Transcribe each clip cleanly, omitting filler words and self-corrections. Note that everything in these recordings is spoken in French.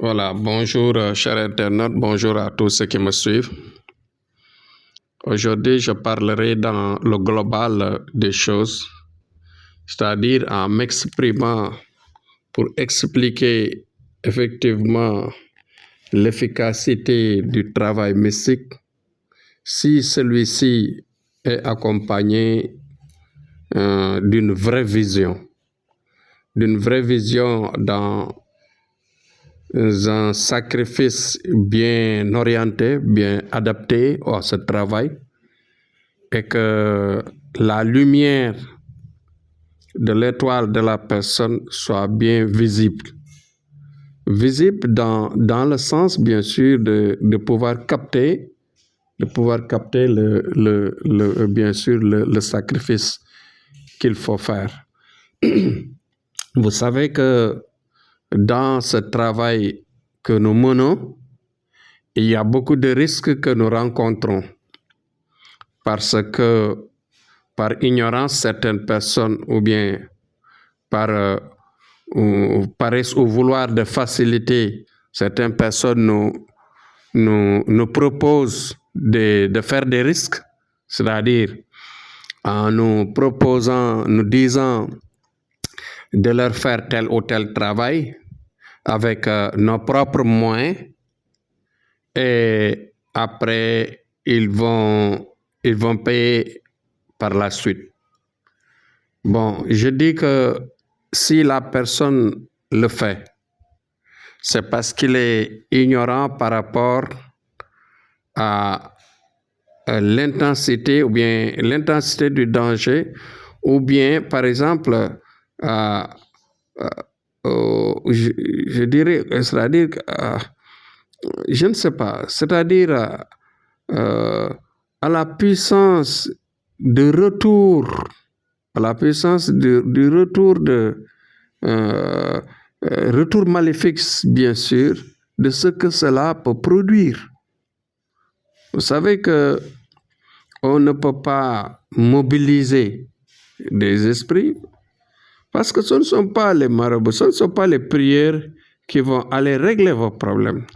Voilà, bonjour chers internautes, bonjour à tous ceux qui me suivent. Aujourd'hui, je parlerai dans le global des choses, c'est-à-dire en m'exprimant pour expliquer effectivement l'efficacité du travail mystique si celui-ci est accompagné d'une vraie vision dans un sacrifice bien orienté, bien adapté à ce travail, et que la lumière de l'étoile de la personne soit bien visible. Visible dans le sens, bien sûr, de pouvoir capter bien sûr, le sacrifice qu'il faut faire. Vous savez que dans ce travail que nous menons, il y a beaucoup de risques que nous rencontrons parce que par ignorance, certaines personnes ou bien par paresse ou vouloir de facilité, certaines personnes nous proposent de faire des risques, c'est-à-dire en nous proposant, nous disant de leur faire tel ou tel travail avec nos propres moyens, et après ils vont payer par la suite. Bon, je dis que si la personne le fait, c'est parce qu'il est ignorant par rapport à l'intensité ou bien l'intensité du danger, ou bien par exemple je dirais, c'est-à-dire je ne sais pas, c'est-à-dire à la puissance de retour, du retour retour maléfique, bien sûr, de ce que cela peut produire. Vous savez que on ne peut pas mobiliser des esprits parce que ce ne sont pas les marabouts, ce ne sont pas les prières qui vont aller régler vos problèmes.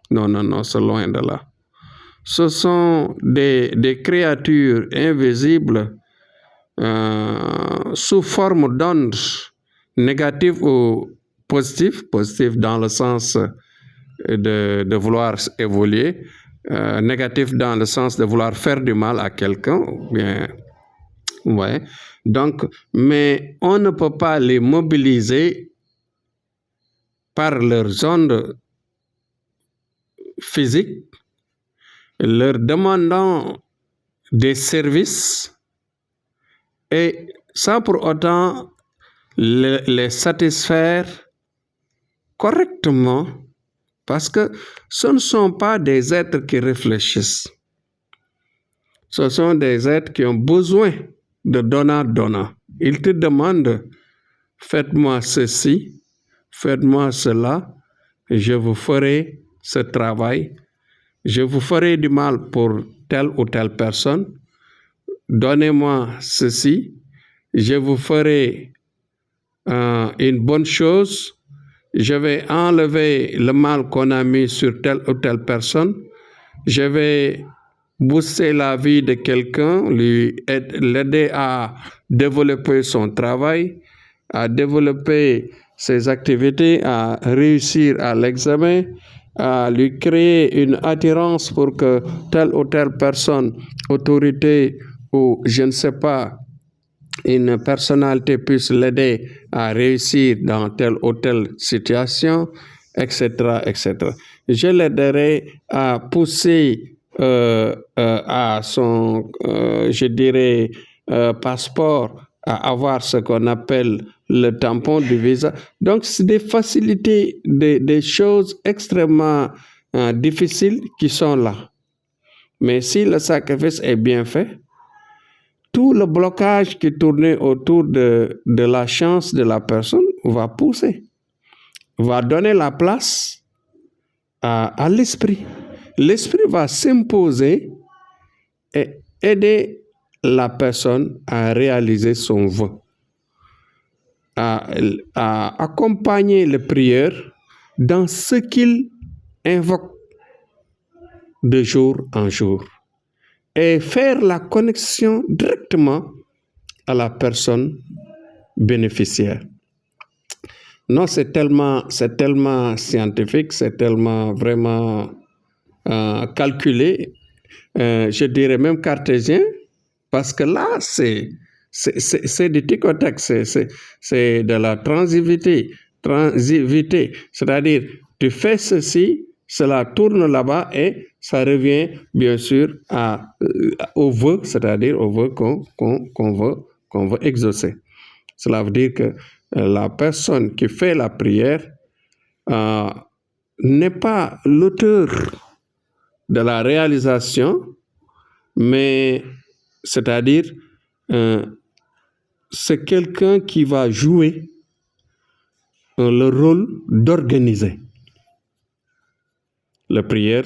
Non, c'est loin de là. Ce sont des créatures invisibles sous forme d'ondes négatives ou positives dans le sens de vouloir évoluer, négatif dans le sens de vouloir faire du mal à quelqu'un, bien, ouais. Donc, mais on ne peut pas les mobiliser par leurs ondes physiques, leur demandant des services et sans pour autant les satisfaire correctement, parce que ce ne sont pas des êtres qui réfléchissent. Ce sont des êtres qui ont besoin de donnant. Ils te demandent, faites-moi ceci, faites-moi cela, je vous ferai ce travail, je vous ferai du mal pour telle ou telle personne, donnez-moi ceci, je vous ferai une bonne chose, je vais enlever le mal qu'on a mis sur telle ou telle personne, je vais booster la vie de quelqu'un, l'aider à développer son travail, à développer ses activités, à réussir à l'examen, à lui créer une attirance pour que telle ou telle personne, autorité ou je ne sais pas, une personnalité puisse l'aider à réussir dans telle ou telle situation, etc., etc. Je l'aiderai à pousser à son, je dirais, passeport, à avoir ce qu'on appelle le tampon du visa. Donc, c'est des facilités, des choses extrêmement difficiles qui sont là. Mais si le sacrifice est bien fait, tout le blocage qui tournait autour de la chance de la personne va pousser, va donner la place à l'esprit. L'esprit va s'imposer et aider la personne à réaliser son vœu, à accompagner les prières dans ce qu'il invoque de jour en jour et faire la connexion directement à la personne bénéficiaire. Non, c'est tellement scientifique, c'est tellement vraiment calculé, je dirais même cartésien, parce que là, c'est du tic au tac, c'est de la transitivité, c'est-à-dire tu fais ceci, cela tourne là-bas et ça revient bien sûr au vœu, c'est-à-dire au vœu qu'on veut exaucer. Cela veut dire que la personne qui fait la prière n'est pas l'auteur de la réalisation, mais c'est-à-dire c'est quelqu'un qui va jouer le rôle d'organiser. La prière,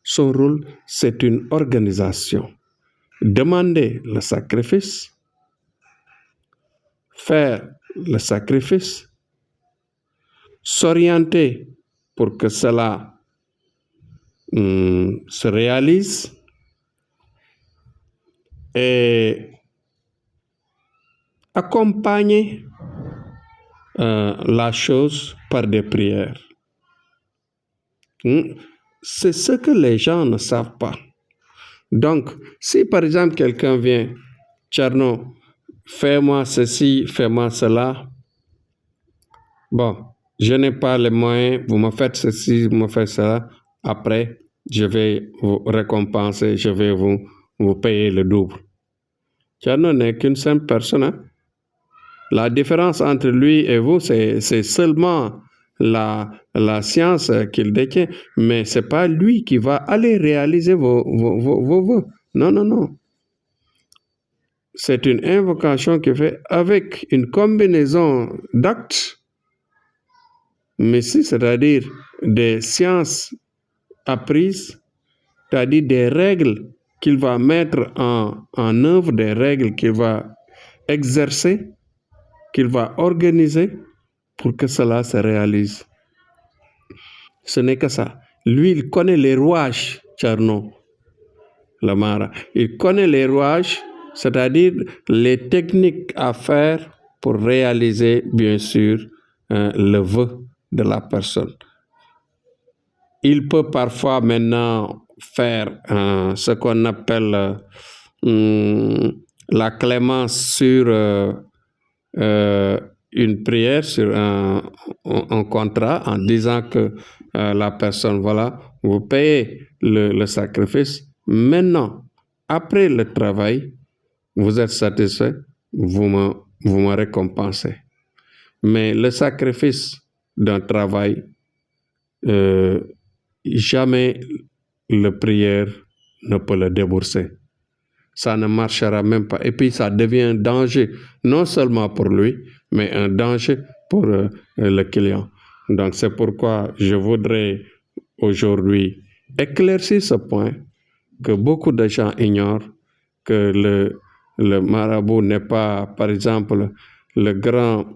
son rôle, c'est une organisation. Demander le sacrifice, faire le sacrifice, s'orienter pour que cela se réalise et accompagner la chose par des prières. C'est ce que les gens ne savent pas. Donc, si par exemple quelqu'un vient, Tcherno, fais-moi ceci, fais-moi cela. Bon, je n'ai pas les moyens, vous me faites ceci, vous me faites cela. Après, je vais vous récompenser, je vais vous payer le double. Tcherno n'est qu'une simple personne. Hein? La différence entre lui et vous, c'est seulement la science qu'il détient, mais ce n'est pas lui qui va aller réaliser vos vœux. Non, non, non. C'est une invocation qui fait avec une combinaison d'actes, mais si, c'est-à-dire des sciences apprises, c'est-à-dire des règles qu'il va mettre en œuvre, des règles qu'il va exercer, qu'il va organiser pour que cela se réalise. Ce n'est que ça. Lui, il connaît les rouages, Tcherno, Lamara. Il connaît les rouages, c'est-à-dire les techniques à faire pour réaliser, bien sûr, le vœu de la personne. Il peut parfois maintenant faire ce qu'on appelle la clémence sur une prière, sur un contrat, en disant que la personne, voilà, vous payez le sacrifice. Maintenant, après le travail, vous êtes satisfait, vous me récompensez. Mais le sacrifice d'un travail, jamais le prière ne peut le débourser. Ça ne marchera même pas. Et puis ça devient un danger, non seulement pour lui, mais un danger pour le client. Donc c'est pourquoi je voudrais aujourd'hui éclaircir ce point que beaucoup de gens ignorent, que le marabout n'est pas, par exemple, le grand,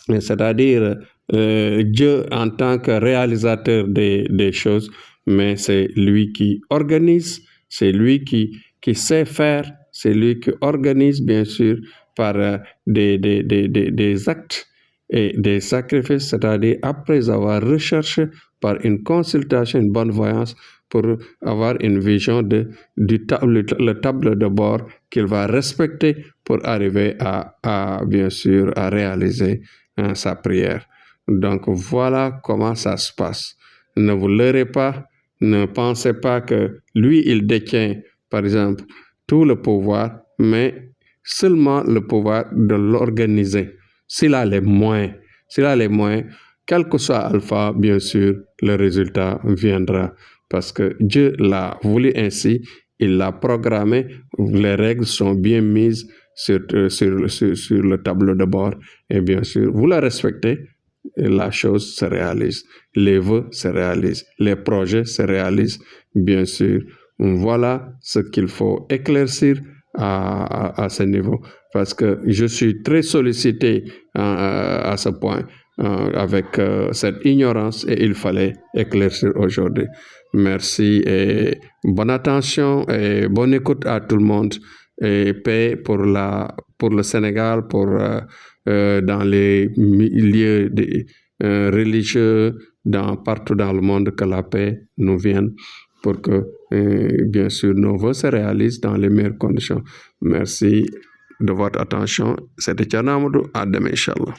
c'est-à-dire Dieu en tant que réalisateur des choses, mais c'est lui qui organise, c'est lui qui sait faire, c'est lui qui organise, bien sûr, par des actes et des sacrifices, c'est-à-dire après avoir recherché par une consultation, une bonne voyance, pour avoir une vision le tableau de bord qu'il va respecter pour arriver à bien sûr, à réaliser sa prière. Donc voilà comment ça se passe. Ne vous leurrez pas, ne pensez pas que lui, il détient, par exemple, tout le pouvoir, mais seulement le pouvoir de l'organiser. S'il a les moyens, quel que soit Alpha, bien sûr, le résultat viendra. Parce que Dieu l'a voulu ainsi, il l'a programmé, les règles sont bien mises sur le tableau de bord. Et bien sûr, vous la respectez, et la chose se réalise. Les vœux se réalisent, les projets se réalisent, bien sûr. Voilà ce qu'il faut éclaircir à ce niveau. Parce que je suis très sollicité à ce point. avec cette ignorance et il fallait éclaircir aujourd'hui. Merci et bonne attention et bonne écoute à tout le monde et paix pour le Sénégal, dans les lieux religieux, partout dans le monde, que la paix nous vienne pour que, bien sûr, nos vœux se réalisent dans les meilleures conditions. Merci de votre attention. C'était Thierno Amadou. À demain, Inch'Allah.